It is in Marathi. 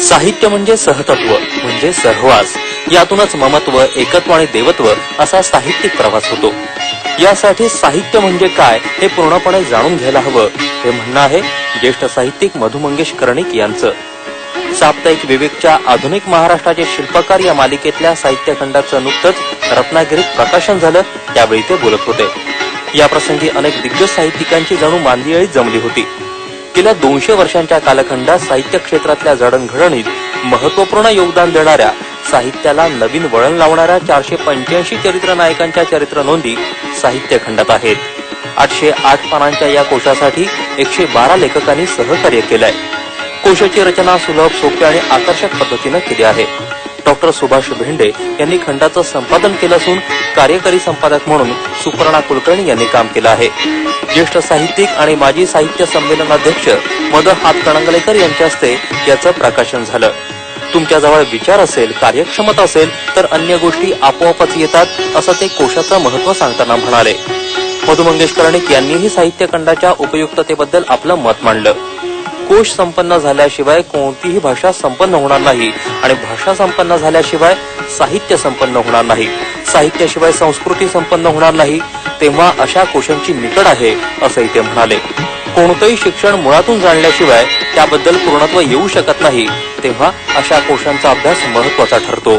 साहित्य म्हणजे सहतत्व म्हणजे सहवास, यातूनच ममत्व, एकत्व आणि देवत्व असा साहित्यिक प्रवास होतो. यासाठी साहित्य म्हणजे काय हे पूर्णपणे जाणून घ्यायला हवं, हे म्हणणं आहे ज्येष्ठ साहित्यिक मधु मंगेश कर्णिक यांचं. साप्ताहिक विवेकच्या आधुनिक महाराष्ट्राचे शिल्पकार या मालिकेतल्या साहित्यखंडाचं नुकतंच रत्नागिरीत प्रकाशन झालं, त्यावेळी ते बोलत होते. या प्रसंगी अनेक दिग्गज साहित्यिकांची जणू मांदियाळी जमली होती. गेल्या 200 वर्षांच्या कालखंडात साहित्य क्षेत्रातल्या जडणघडणीत महत्वपूर्ण योगदान देणाऱ्या, साहित्याला नवीन वळण लावणाऱ्या 485 चरित्र नायकांच्या चरित्र नोंदी साहित्य खंडात आहेत. 808 पानांच्या या कोशासाठी 112 लेखकांनी सहकार्य केलंय. कोशाची रचना सुलभ, सोपी आणि आकर्षक पद्धतीनं केली आहे. डॉक्टर सुभाष भेंडे यांनी खंडाचं संपादन केलं असून कार्यकारी संपादक म्हणून सुपर्णा कुलकर्णी यांनी काम केलं आहे. ज्येष्ठ साहित्यिक आणि माजी साहित्य संमेलन अध्यक्ष मद हातकणंगलेकर यांच्या हस्ते याचं प्रकाशन झालं. तुमच्याजवळ विचार असेल, कार्यक्षमता असेल तर अन्य गोष्टी आपोआपच येतात, असं ते कोशाचं महत्व सांगताना म्हणाले. मधु मंगेश कर्णिक यांनीही साहित्य खंडाच्या उपयुक्ततेबद्दल आपलं मत मांडलं. कोश संपन्न झाल्याशिवाय कोणतीही भाषा संपन्न होणार नाही आणि भाषा संपन्न झाल्याशिवाय साहित्य संपन्न होणार नाही. साहित्याशिवाय संस्कृती संपन्न होणार नाही. तेव्हा अशा कोशांची निकड आहे, असंही ते म्हणाले. कोणतंही शिक्षण मुळातून जाणल्याशिवाय त्याबद्दल पूर्णत्व येऊ शकत नाही. तेव्हा अशा कोशांचा अभ्यास महत्वाचा ठरतो.